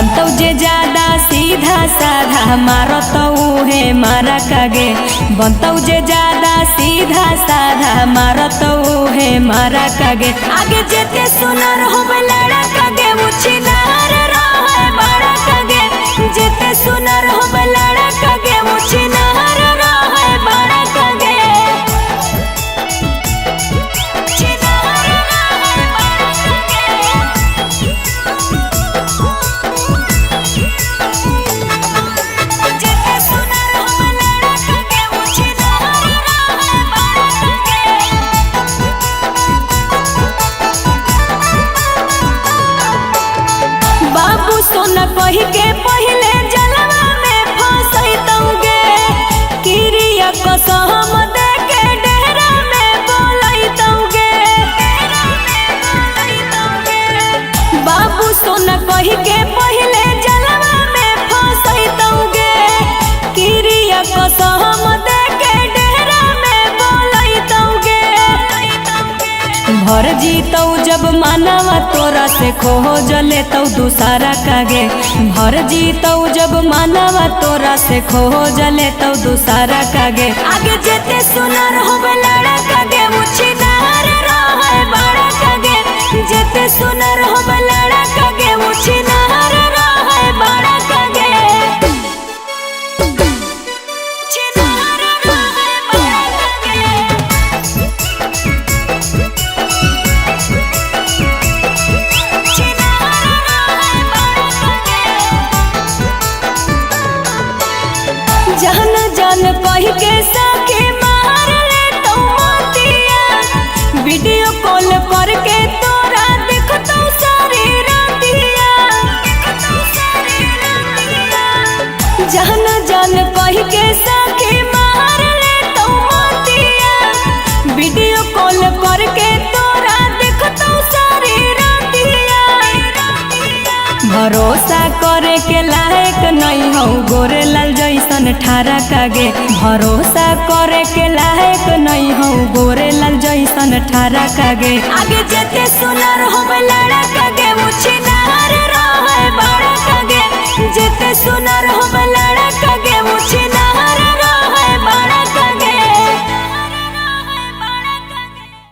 बनतौ जे ज्यादा सीधा साधा मारो तो है मारा कागे। बनतौ जे ज्यादा सीधा साधा मारो तो है मारा कागे। आगे जेते सुनर होबे लड़ा कागे मुछी नार रहे बड़ा कागे। जेते सुनर होबे लड़ा कागे मुछी नार रहे बड़ा कागे। बाबू सोना कही के पहले जलवा में फंसैतौगे। किरिया कसम दे के डेरा में बोलैतौगे। बाबू सोना कही के पहले जलवा में फंसैतौगे। किरिया कसम दे के डेरा में बोलैतौगे। भर जीतौ जब मानवा तोरा से खोज लेतौ दूसरा कागे। भर जीतौ जब मानवा तोरा से खोज लेतौ दूसरा कागे। आगे जेते सुनर होबे लड़ा कागे मुछी नार रहे बड़ा कागे। जेते सुनर होबे लड़ा कागे मुछी नार रहे बड़ा कागे। जान जान कही के साके मार ले तो मोतिया। वीडियो कॉल करके तोरा देखतौ सारी रातिया। जान जान कही के साके मार ले तो मोतिया। वीडियो कॉल करके तोरा देखतौ सारी रातिया। भरोसा करे के लायक नहीं हौ गोरे लाल जैसन ठारा कागे। भरोसा करे के लायक नहीं हौ गोरे लाल जैसन ठारा कागे। आगे जेते सुनर होबे लड़ा कागे मुछी नार रहे बड़ा कागे। जेते सुनर